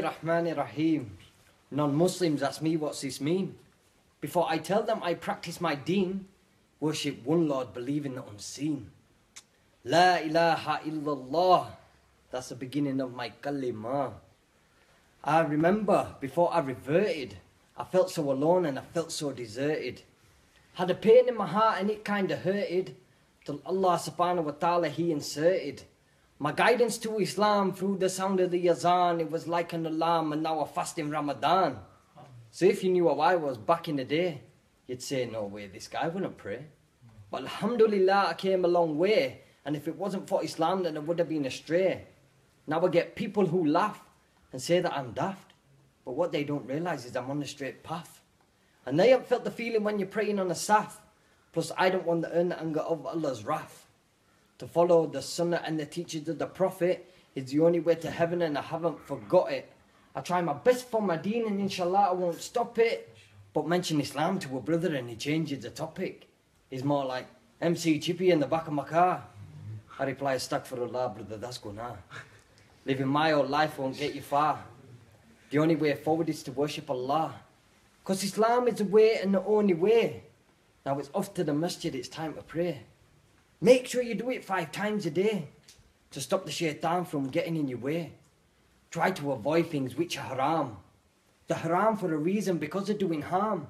Rahman Rahim. Non-Muslims ask me what's this mean. Before I tell them I practice my deen, worship one Lord, believe in the unseen. La ilaha illallah. That's the beginning of my kalimah. I remember before I reverted, I felt so alone and I felt so deserted. Had a pain in my heart and it kinda hurted, till Allah subhanahu wa ta'ala He inserted my guidance to Islam through the sound of the azan. It was like an alarm, and now I fast in Ramadan. So if you knew how I was back in the day, you'd say, no way, this guy wouldn't pray. But alhamdulillah, I came a long way, and if it wasn't for Islam, then I would have been astray. Now I get people who laugh and say that I'm daft, but what they don't realise is I'm on the straight path. And they haven't felt the feeling when you're praying on a saf. Plus I don't want to earn the anger of Allah's wrath. To follow the sunnah and the teachings of the Prophet is the only way to heaven, and I haven't forgot it. I try my best for my deen, and inshallah I won't stop it. But mention Islam to a brother and he changes the topic. He's more like, MC Chippy in the back of my car. I reply, astaghfirullah brother, that's guna. Living my old life won't get you far. The only way forward is to worship Allah. Because Islam is the way and the only way. Now it's off to the masjid, it's time to pray. Make sure you do it 5 times a day to stop the shaitan from getting in your way. Try to avoid things which are haram. They're haram for a reason, because they're doing harm.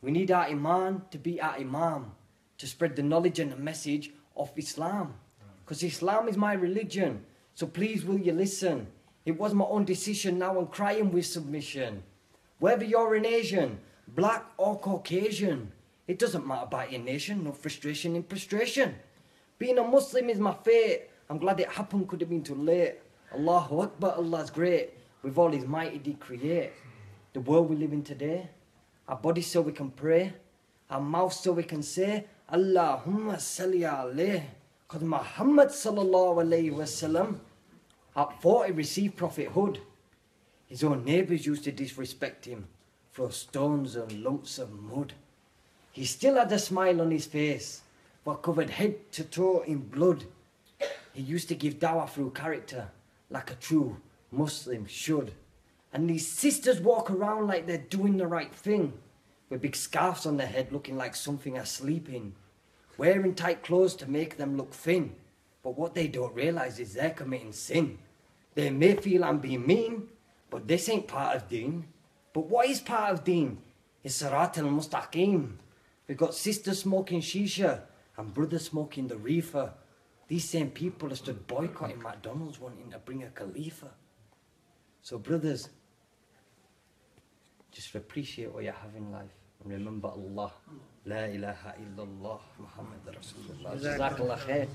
We need our iman to be our imam, to spread the knowledge and the message of Islam. Because Islam is my religion, so please will you listen. It was my own decision, now I'm crying with submission. Whether you're an Asian, black or Caucasian, it doesn't matter about your nation, no frustration in prostration. Being a Muslim is my fate. I'm glad it happened, could have been too late. Allahu Akbar, Allah's great. With all His mighty did create. The world we live in today. Our bodies so we can pray. Our mouths so we can say, Allahumma salli alayhi. Because Muhammad sallallahu alayhi wa sallam, at 40 received prophethood. His own neighbours used to disrespect him, throw stones and lumps of mud. He still had a smile on his face, but covered head to toe in blood. He used to give dawah through character, like a true Muslim should. And these sisters walk around like they're doing the right thing, with big scarves on their head looking like something asleep in, wearing tight clothes to make them look thin. But what they don't realise is they're committing sin. They may feel I'm being mean, but this ain't part of deen. But what is part of deen? It's Sirat al-Mustaqim. We've got sisters smoking shisha and brothers smoking the reefer. These same people have stood boycotting McDonald's wanting to bring a Khalifa. So brothers, just appreciate what you have in life and remember Allah. La ilaha illallah Muhammad Rasulullah. Jazakallah khair.